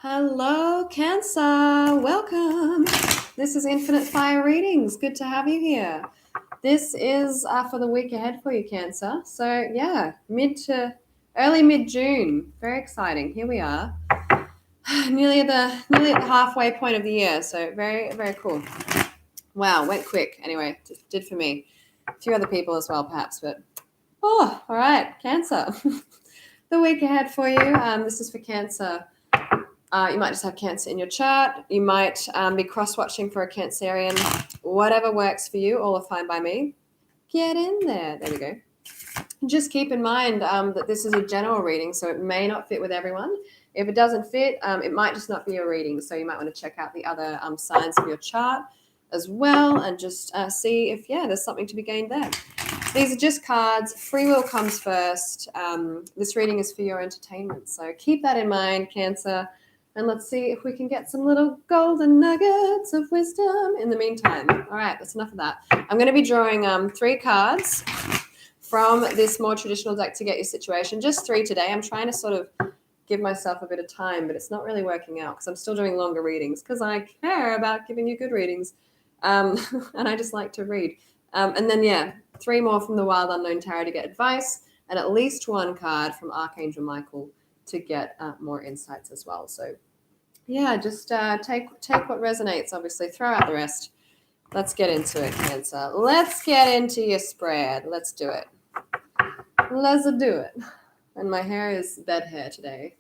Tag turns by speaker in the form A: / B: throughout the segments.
A: Hello, Cancer. Welcome. This is Infinite Fire Readings. Good to have you here. This is for the week ahead for you, Cancer. So yeah, early mid June. Very exciting. Here we are, nearly at the halfway point of the year. So very cool. Wow, went quick. Anyway, did for me. A few other people as well, perhaps. But all right, Cancer. The week ahead for you. This is for Cancer. You might just have Cancer in your chart. You might be cross-watching for a Cancerian. Whatever works for you, all are fine by me. Get in there. There we go. Just keep in mind that this is a general reading, so it may not fit with everyone. If it doesn't fit, it might just not be your reading. So you might want to check out the other signs of your chart as well and just see if, there's something to be gained there. These are just cards. Free will comes first. This reading is for your entertainment. So keep that in mind, Cancer. And let's see if we can get some little golden nuggets of wisdom in the meantime. All right, that's enough of that. I'm going to be drawing 3 cards from this more traditional deck to get your situation. Just 3 today. I'm trying to sort of give myself a bit of time, but it's not really working out because I'm still doing longer readings because I care about giving you good readings. And I just like to read. And then, 3 more from the Wild Unknown Tarot to get advice, and at least 1 card from Archangel Michael to get more insights as well. So just take what resonates, obviously. Throw out the rest. Let's get into it, Cancer. Let's get into your spread. Let's do it. Let's do it. And my hair is bed hair today.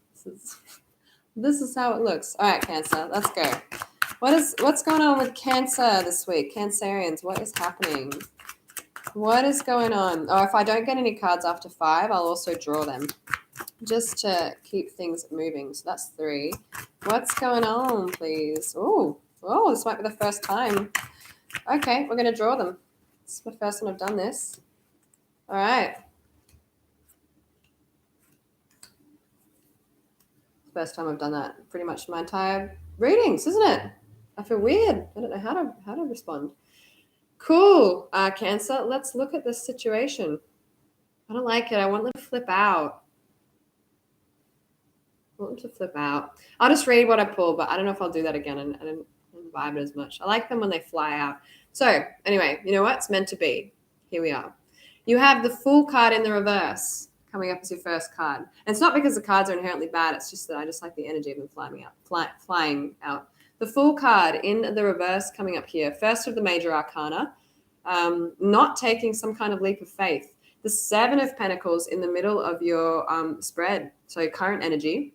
A: This is how it looks. All right, Cancer, let's go. What's going on with Cancer this week? Cancerians, what is happening? What is going on? Oh, if I don't get any cards after 5, I'll also draw them just to keep things moving. So that's 3. What's going on, please? Oh, this might be the first time. Okay, we're going to draw them. This is the first time I've done this. All right. First time I've done that pretty much my entire readings, isn't it? I feel weird. I don't know how to respond. Cool, Cancer. Let's look at this situation. I don't like it. I want them to flip out. I'll just read what I pull, but I don't know if I'll do that again. I don't vibe it as much. I like them when they fly out. So anyway, you know what? It's meant to be. Here we are. You have the Fool card in the reverse coming up as your first card. And it's not because the cards are inherently bad. It's just that I just like the energy of them flying out. The Fool card in the reverse coming up here. First of the major arcana. Not taking some kind of leap of faith. The 7 of Pentacles in the middle of your spread. So current energy.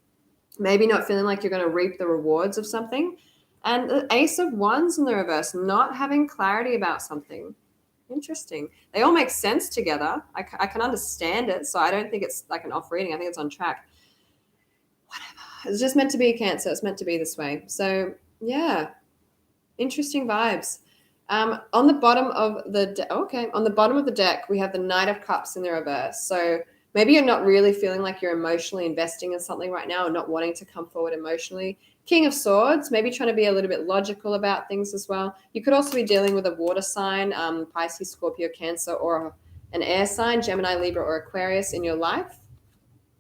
A: Maybe not feeling like you're going to reap the rewards of something. And the Ace of Wands in the reverse, not having clarity about something. Interesting. They all make sense together. I can understand it, so I don't think it's like an off reading. I think it's on track. Whatever. It's just meant to be, Cancer. It's meant to be this way. So, interesting vibes. On the bottom of the deck, we have the Knight of Cups in the reverse. So maybe you're not really feeling like you're emotionally investing in something right now or not wanting to come forward emotionally. King of Swords, maybe trying to be a little bit logical about things as well. You could also be dealing with a water sign, Pisces, Scorpio, Cancer, or an air sign, Gemini, Libra, or Aquarius in your life.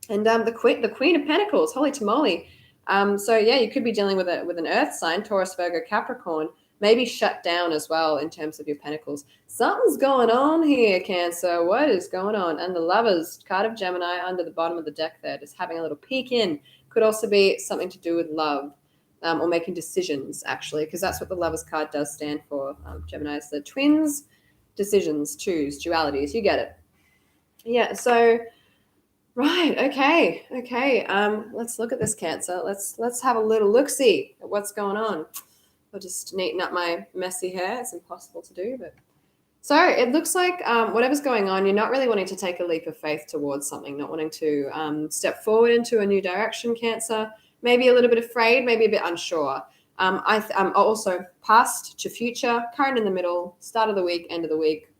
A: And the Queen of Pentacles, holy tamale. You could be dealing with an earth sign, Taurus, Virgo, Capricorn, maybe shut down as well in terms of your pentacles. Something's going on here, Cancer. What is going on? And the Lovers, card of Gemini under the bottom of the deck there, just having a little peek in. Could also be something to do with love or making decisions, actually, because that's what the Lovers card does stand for. Gemini is the twins, decisions, choose, dualities. You get it. Yeah, so... Right. Okay. Let's look at this, Cancer. Let's have a little look-see at what's going on. I'll just neaten up my messy hair. It's impossible to do, but so it looks like whatever's going on, you're not really wanting to take a leap of faith towards something, not wanting to step forward into a new direction, Cancer. Maybe a little bit afraid, maybe a bit unsure. I'm also past to future, current in the middle, start of the week, end of the week,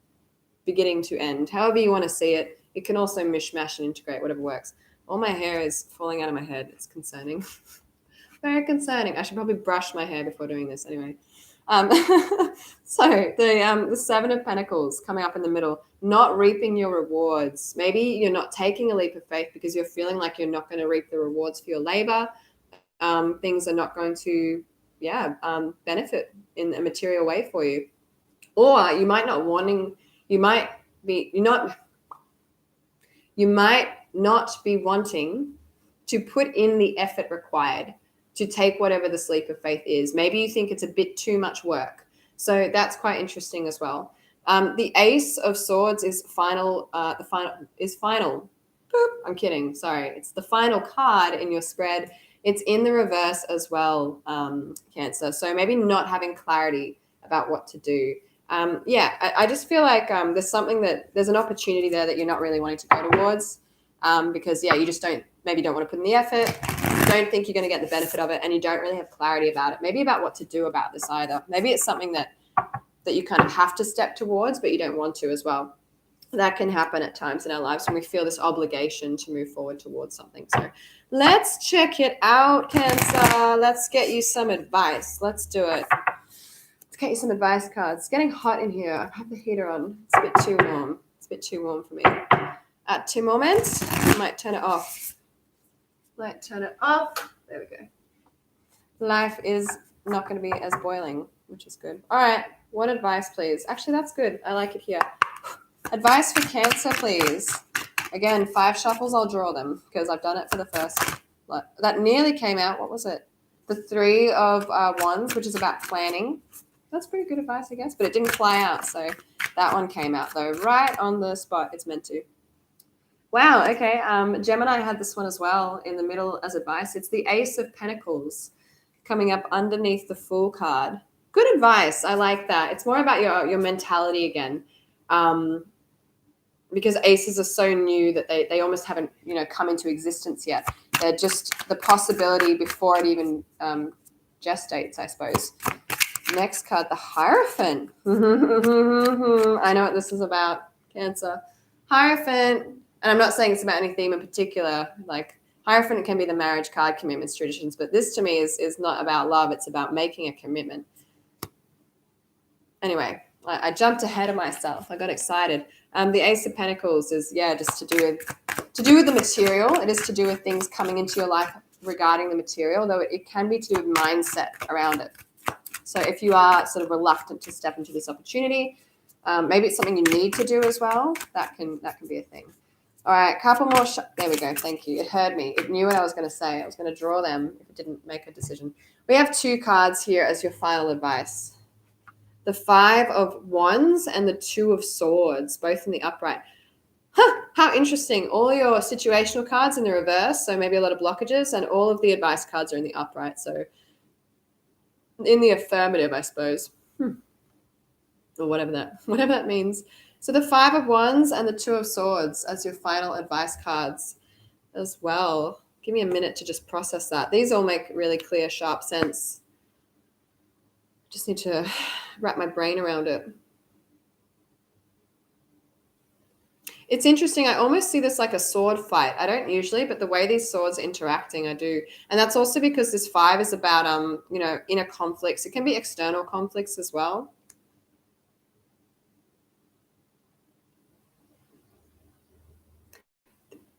A: beginning to end. However you want to see it. It can also mishmash and integrate, whatever works. All my hair is falling out of my head. It's concerning. Very concerning. I should probably brush my hair before doing this anyway. So the 7 of Pentacles coming up in the middle, not reaping your rewards. Maybe you're not taking a leap of faith because you're feeling like you're not going to reap the rewards for your labor. things are not going to, benefit in a material way for you. Or you might not wanting, you might be, you're not, you might not be wanting to put in the effort required to take whatever the leap of faith is. Maybe you think it's a bit too much work. So that's quite interesting as well. The Ace of Swords is final. The final is final. Boop. I'm kidding. Sorry. It's the final card in your spread. It's in the reverse as well, Cancer. So maybe not having clarity about what to do. I just feel like there's an opportunity there that you're not really wanting to go towards because, you just don't want to put in the effort, don't think you're going to get the benefit of it, and you don't really have clarity about it. Maybe about what to do about this either. Maybe it's something that you kind of have to step towards, but you don't want to as well. That can happen at times in our lives when we feel this obligation to move forward towards something. So let's check it out, Cancer. Let's get you some advice. Let's do it. Let's get you some advice cards. It's getting hot in here. I have the heater on. It's a bit too warm. It's a bit too warm for me. At 2 moments, I might turn it off. There we go. Life is not going to be as boiling, which is good. All right. What advice, please? Actually, that's good. I like it here. Advice for Cancer, please. Again, 5 shuffles, I'll draw them because I've done it for the first. That nearly came out. What was it? The 3 of Wands, which is about planning. That's pretty good advice, I guess, but it didn't fly out. So that one came out, though, right on the spot it's meant to. Wow, okay. Gemini had this one as well in the middle as advice. It's the Ace of Pentacles coming up underneath the Fool card. Good advice. I like that. It's more about your mentality again. Because aces are so new that they almost haven't, come into existence yet. They're just the possibility before it even gestates, I suppose. Next card, the Hierophant. I know what this is about, Cancer. Hierophant, and I'm not saying it's about any theme in particular. Like Hierophant can be the marriage card, commitments, traditions, but this to me is not about love. It's about making a commitment. Anyway, I jumped ahead of myself. I got excited. The Ace of Pentacles is just to do with the material. It is to do with things coming into your life regarding the material, though it can be to do with mindset around it. So if you are sort of reluctant to step into this opportunity, maybe it's something you need to do as well. That can be a thing. All right, couple more. There we go. Thank you. It heard me. It knew what I was going to say. I was going to draw them if it didn't make a decision. We have 2 cards here as your final advice. The 5 of Wands and the 2 of Swords, both in the upright. How interesting. All your situational cards in the reverse, so maybe a lot of blockages, and all of the advice cards are in the upright, so in the affirmative, I suppose. Or whatever that means. So the 5 of Wands and the 2 of Swords as your final advice cards as well. Give me a minute to just process that. These all make really clear, sharp sense. Just need to wrap my brain around it. It's interesting. I almost see this like a sword fight. I don't usually, but the way these swords are interacting, I do. And that's also because this 5 is about, inner conflicts. It can be external conflicts as well.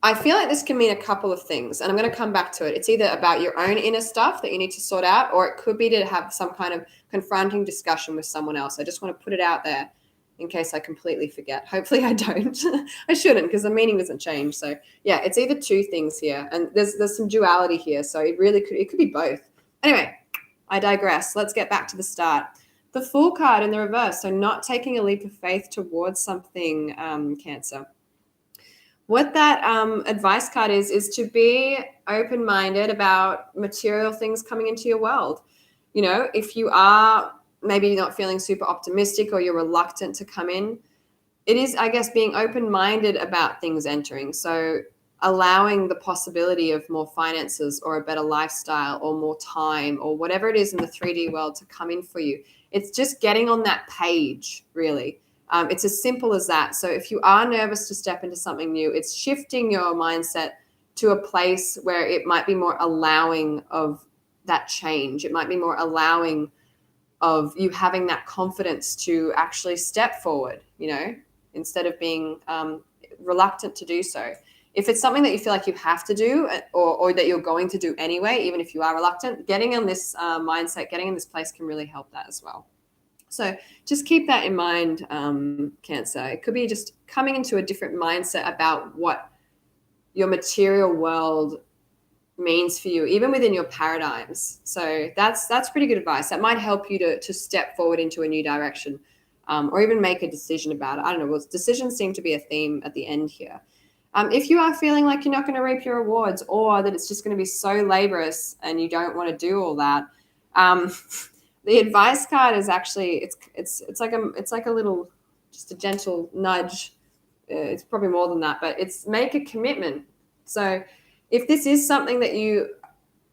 A: I feel like this can mean a couple of things, and I'm going to come back to it. It's either about your own inner stuff that you need to sort out, or it could be to have some kind of confronting discussion with someone else. I just want to put it out there in case I completely forget. Hopefully I don't. I shouldn't, because the meaning doesn't change. So yeah, it's either 2 things here, and there's some duality here. So it could be both. Anyway, I digress. Let's get back to the start. The Fool card in the reverse. So not taking a leap of faith towards something, Cancer. What that advice card is to be open-minded about material things coming into your world. If you are maybe not feeling super optimistic or you're reluctant to come in, it is, I guess, being open-minded about things entering. So allowing the possibility of more finances or a better lifestyle or more time or whatever it is in the 3D world to come in for you. It's just getting on that page, really. It's as simple as that. So if you are nervous to step into something new, it's shifting your mindset to a place where it might be more allowing of that change. It might be more allowing of you having that confidence to actually step forward, instead of being reluctant to do so. if it's something that you feel like you have to do or that you're going to do anyway, even if you are reluctant, getting in this mindset, getting in this place can really help that as well. So just keep that in mind, Cancer. It could be just coming into a different mindset about what your material world means for you, even within your paradigms. So that's pretty good advice. That might help you to step forward into a new direction, or even make a decision about it. I don't know. Well, decisions seem to be a theme at the end here. If you are feeling like you're not going to reap your rewards, or that it's just going to be so laborious and you don't want to do all that, the advice card is actually it's like a little, just a gentle nudge. It's probably more than that, but it's make a commitment. So if this is something that you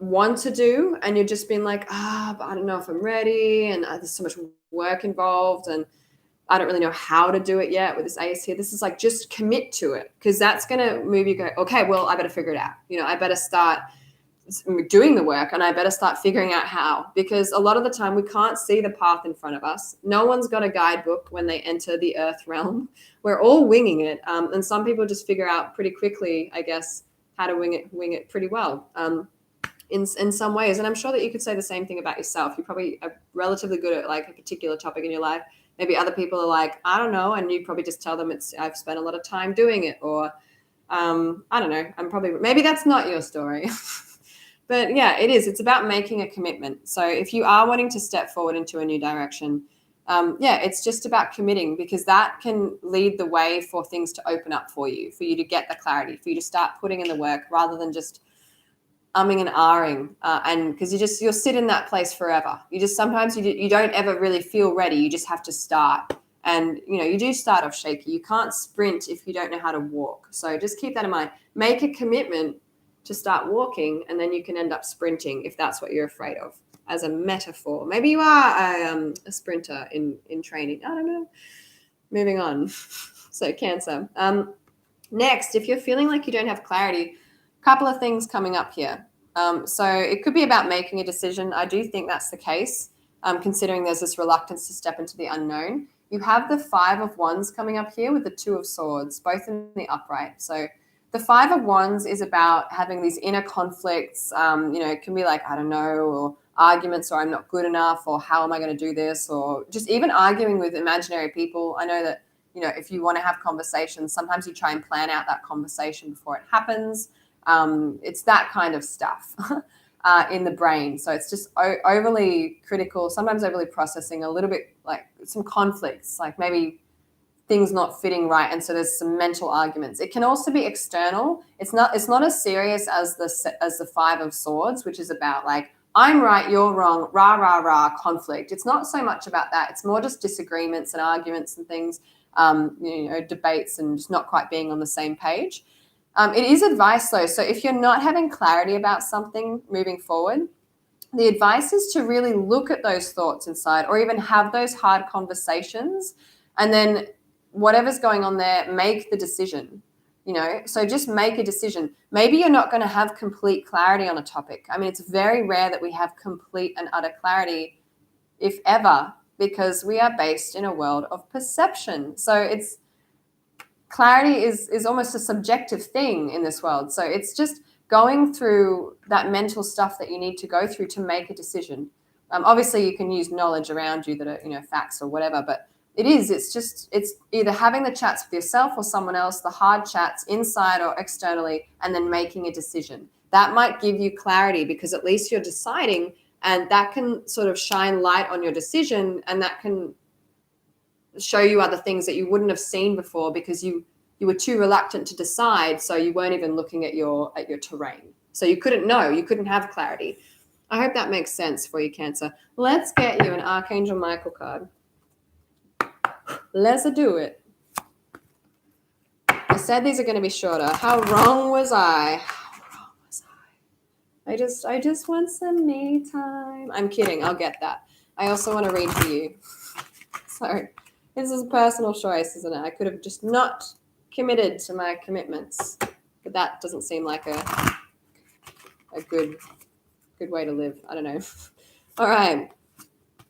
A: want to do and you're just being like, but I don't know if I'm ready, and there's so much work involved, and I don't really know how to do it yet with this ace here. This is like, just commit to it, because that's going to move you go, okay, well, I better figure it out. I better start doing the work, and I better start figuring out how, because a lot of the time we can't see the path in front of us. No one's got a guidebook when they enter the earth realm. We're all winging it. And some people just figure out pretty quickly, I guess, how to wing it pretty well in some ways. And I'm sure that you could say the same thing about yourself. You probably are relatively good at like a particular topic in your life. Maybe other people are like, I don't know. And you probably just tell them I've spent a lot of time doing it, or I don't know. Maybe that's not your story. But yeah, it is. It's about making a commitment. So if you are wanting to step forward into a new direction, it's just about committing, because that can lead the way for things to open up for you to get the clarity, for you to start putting in the work rather than just umming and ahhing. And because you'll sit in that place forever. Sometimes you don't ever really feel ready. You just have to start. And, you do start off shaky. You can't sprint if you don't know how to walk. So just keep that in mind. Make a commitment to start walking, and then you can end up sprinting if that's what you're afraid of, as a metaphor. Maybe you are a sprinter in training. I don't know. Moving on. So Cancer. Next, if you're feeling like you don't have clarity, a couple of things coming up here. So it could be about making a decision. I do think that's the case, considering there's this reluctance to step into the unknown. You have the 5 of Wands coming up here with the 2 of Swords, both in the upright. So the 5 of Wands is about having these inner conflicts. It can be like, I don't know, or arguments, or I'm not good enough, or how am I going to do this, or just even arguing with imaginary people. I know that, if you want to have conversations, sometimes you try and plan out that conversation before it happens. It's that kind of stuff in the brain. So it's just overly critical, sometimes overly processing, a little bit like some conflicts, like maybe things not fitting right, and so there's some mental arguments. It can also be external. It's not as serious as the 5 of Swords, which is about like, I'm right, you're wrong, rah rah rah, conflict. It's not so much about that. It's more just disagreements and arguments and things, debates, and just not quite being on the same page. It is advice though. So if you're not having clarity about something moving forward, the advice is to really look at those thoughts inside, or even have those hard conversations, and then whatever's going on there, make the decision. So just make a decision. Maybe you're not going to have complete clarity on a topic. I mean, it's very rare that we have complete and utter clarity, if ever, because we are based in a world of perception. So clarity is almost a subjective thing in this world. So it's just going through that mental stuff that you need to go through to make a decision. Obviously, you can use knowledge around you that are, facts or whatever, but it's either having the chats with yourself or someone else, the hard chats inside or externally, and then making a decision. That might give you clarity, because at least you're deciding, and that can sort of shine light on your decision, and that can show you other things that you wouldn't have seen before, because you were too reluctant to decide, so you weren't even looking at your terrain. So you couldn't have clarity. I hope that makes sense for you, Cancer. Let's get you an Archangel Michael card. Let's do it. I said these are going to be shorter. How wrong was I? I just want some me time. I'm kidding. I'll get that. I also want to read for you. So this is a personal choice, isn't it? I could have just not committed to my commitments, but that doesn't seem like a good way to live. I don't know. All right.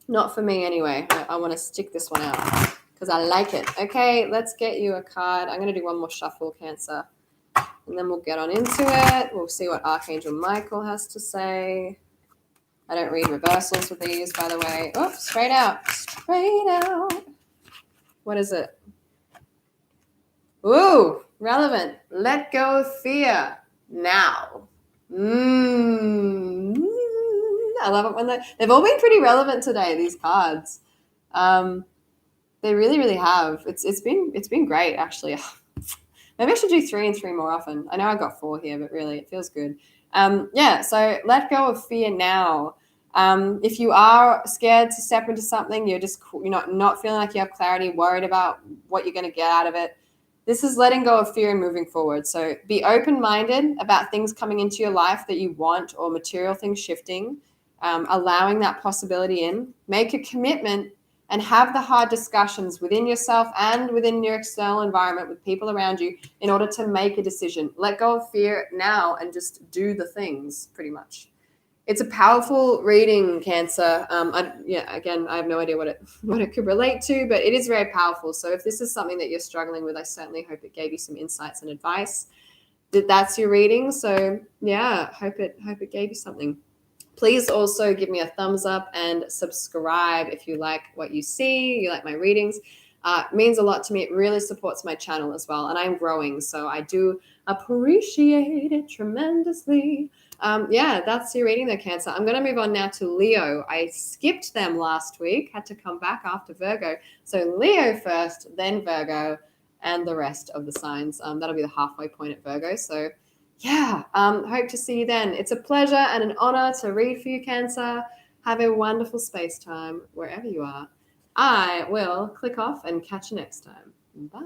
A: Not for me anyway. I want to stick this one out because I like it. Okay, let's get you a card. I'm going to do one more shuffle, Cancer. and then we'll get on into it. We'll see what Archangel Michael has to say. I don't read reversals with these, by the way. Oh, straight out. Straight out. What is it? Ooh, relevant. Let go of fear now. I love it when they've all been pretty relevant today, these cards. They really, really have. It's been great, actually. Maybe I should do 3 and 3 more often. I know I got 4 here, but really, it feels good. So let go of fear now. If you are scared to step into something, you're not feeling like you have clarity, worried about what you're going to get out of it. This is letting go of fear and moving forward. So be open-minded about things coming into your life that you want, or material things shifting, allowing that possibility in. Make a commitment and have the hard discussions within yourself and within your external environment with people around you in order to make a decision. Let go of fear now and just do the things, pretty much. It's a powerful reading, Cancer. Again, I have no idea what it could relate to, but it is very powerful. So if this is something that you're struggling with, I certainly hope it gave you some insights and advice. That's your reading. So yeah, hope it gave you something. Please also give me a thumbs up and subscribe if you like what you see, you like my readings. It means a lot to me. It really supports my channel as well, and I'm growing, so I do appreciate it tremendously. That's your reading there, Cancer. I'm going to move on now to Leo. I skipped them last week, had to come back after Virgo. So Leo first, then Virgo, and the rest of the signs. That'll be the halfway point at Virgo. So hope to see you then. It's a pleasure and an honor to read for you, Cancer. Have a wonderful space time wherever you are. I will click off and catch you next time. Bye.